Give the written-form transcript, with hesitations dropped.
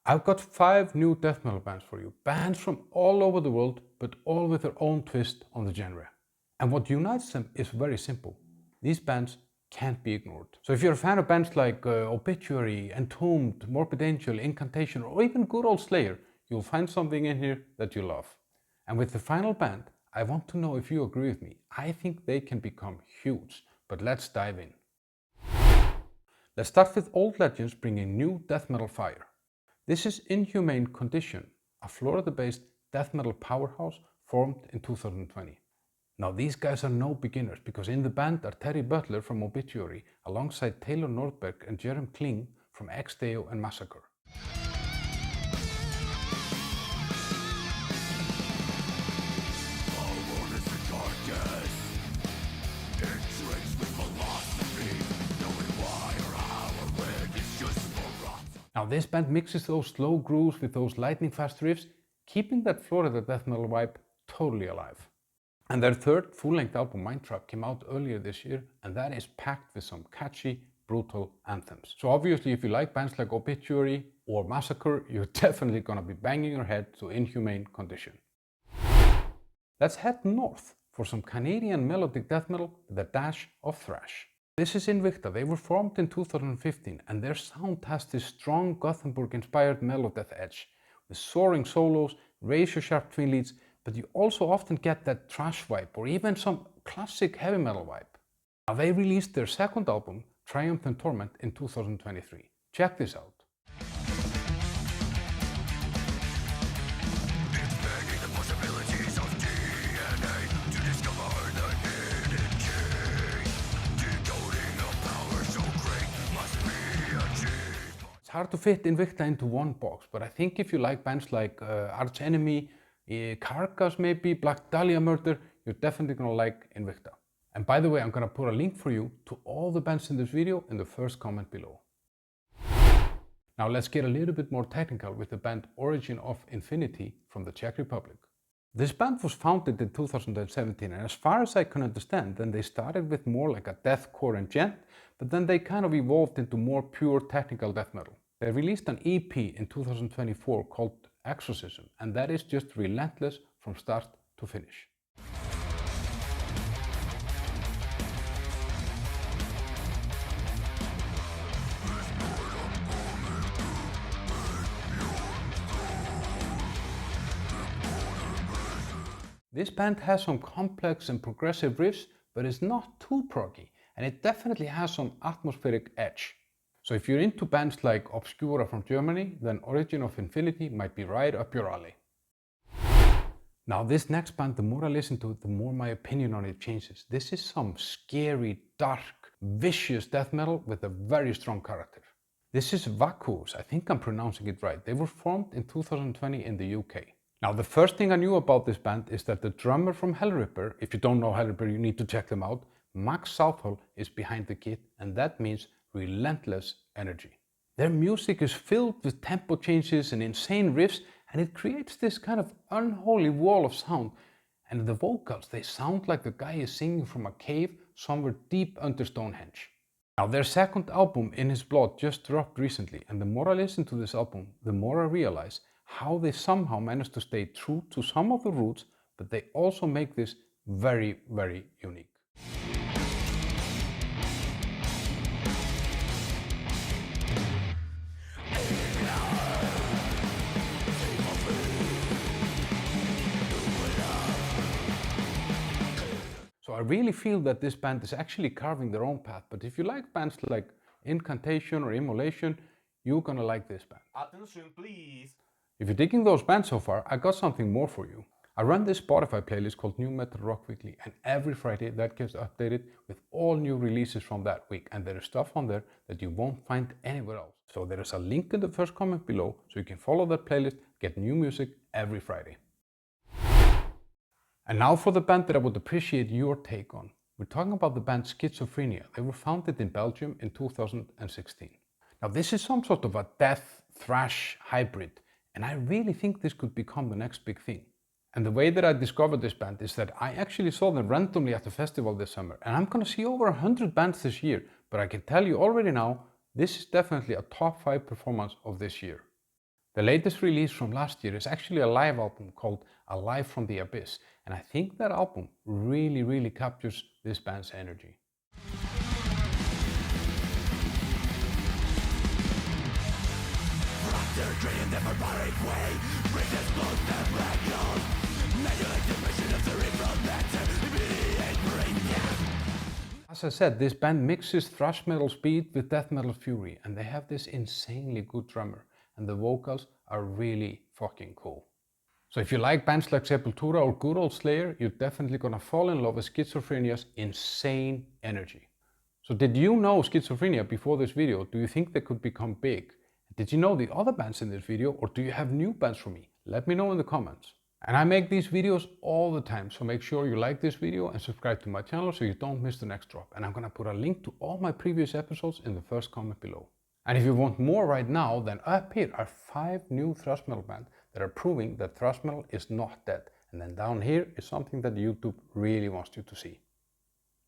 I've got 5 new death metal bands for you, bands from all over the world, but all with their own twist on the genre. And what unites them is very simple. These bands can't be ignored. So if you're a fan of bands like Obituary, Entombed, Morbid Angel, Incantation, or even good old Slayer, you'll find something in here that you love. And with the final band, I want to know if you agree with me. I think they can become huge, but let's dive in. Let's start with old legends bringing new death metal fire. This is Inhuman Condition, a Florida-based death metal powerhouse formed in 2020. Now these guys are no beginners, because in the band are Terry Butler from Obituary alongside Taylor Nordberg and Jerem Kling from Ex-Deo and Massacre. Now this band mixes those slow grooves with those lightning fast riffs, keeping that Florida death metal vibe totally alive. And their third full-length album, Mind Trap, came out earlier this year, and that is packed with some catchy, brutal anthems. So obviously if you like bands like Obituary or Massacre, you're definitely gonna be banging your head to Inhumane Condition. Let's head north for some Canadian melodic death metal with a dash of thrash. This is Invicta. They were formed in 2015, and their sound has this strong Gothenburg-inspired melodeath edge, with soaring solos, razor-sharp twin leads, but you also often get that thrash vibe or even some classic heavy metal vibe. Now they released their second album, Triumph and Torment, in 2023. Check this out. It's hard to fit Invicta into one box, but I think if you like bands like Arch Enemy, Carcass maybe, Black Dahlia Murder, you're definitely gonna like Invicta. And by the way, I'm gonna put a link for you to all the bands in this video in the first comment below. Now let's get a little bit more technical with the band Origin of Infinity from the Czech Republic. This band was founded in 2017, and as far as I can understand, then they started with more like a deathcore and gent, but then they kind of evolved into more pure technical death metal. They released an EP in 2024 called Exorcism, and that is just relentless from start to finish. This band has some complex and progressive riffs, but it's not too proggy, and it definitely has some atmospheric edge. So if you're into bands like Obscura from Germany, then Origin of Infinity might be right up your alley. Now this next band, the more I listen to it, the more my opinion on it changes. This is some scary, dark, vicious death metal with a very strong character. This is Vacuous. I think I'm pronouncing it right. They were formed in 2020 in the UK. Now the first thing I knew about this band is that the drummer from Hellripper, if you don't know Hellripper, you need to check them out, Max Southall, is behind the kit, and that means relentless energy. Their music is filled with tempo changes and insane riffs, and it creates this kind of unholy wall of sound. And the vocals, they sound like the guy is singing from a cave somewhere deep under Stonehenge. Now their second album, In His Blood, just dropped recently, and the more I listen to this album, the more I realize how they somehow managed to stay true to some of the roots, but they also make this very, very unique. So I really feel that this band is actually carving their own path, but if you like bands like Incantation or Immolation, you're gonna like this band. Attention please! If you're digging those bands so far, I got something more for you. I run this Spotify playlist called New Metal Rock Weekly, and every Friday that gets updated with all new releases from that week, and there is stuff on there that you won't find anywhere else. So there is a link in the first comment below, so you can follow that playlist, get new music every Friday. And now for the band that I would appreciate your take on. We're talking about the band Schizophrenia. They were founded in Belgium in 2016. Now this is some sort of a death thrash hybrid, and I really think this could become the next big thing. And the way that I discovered this band is that I actually saw them randomly at the festival this summer, and I'm gonna see over 100 bands this year, but I can tell you already now, this is definitely a top 5 performance of this year. The latest release from last year is actually a live album called Alive from the Abyss, and I think that album really captures this band's energy. As I said, this band mixes thrash metal speed with death metal fury, and they have this insanely good drummer, and the vocals are really fucking cool. So if you like bands like Sepultura or good old Slayer, you're definitely gonna fall in love with Schizophrenia's insane energy. So did you know Schizophrenia before this video? Do you think they could become big? Did you know the other bands in this video, or do you have new bands for me? Let me know in the comments. And I make these videos all the time, so make sure you like this video and subscribe to my channel so you don't miss the next drop. And I'm gonna put a link to all my previous episodes in the first comment below. And if you want more right now, then up here are 5 new thrash metal bands that are proving that thrash metal is not dead. And then down here is something that YouTube really wants you to see.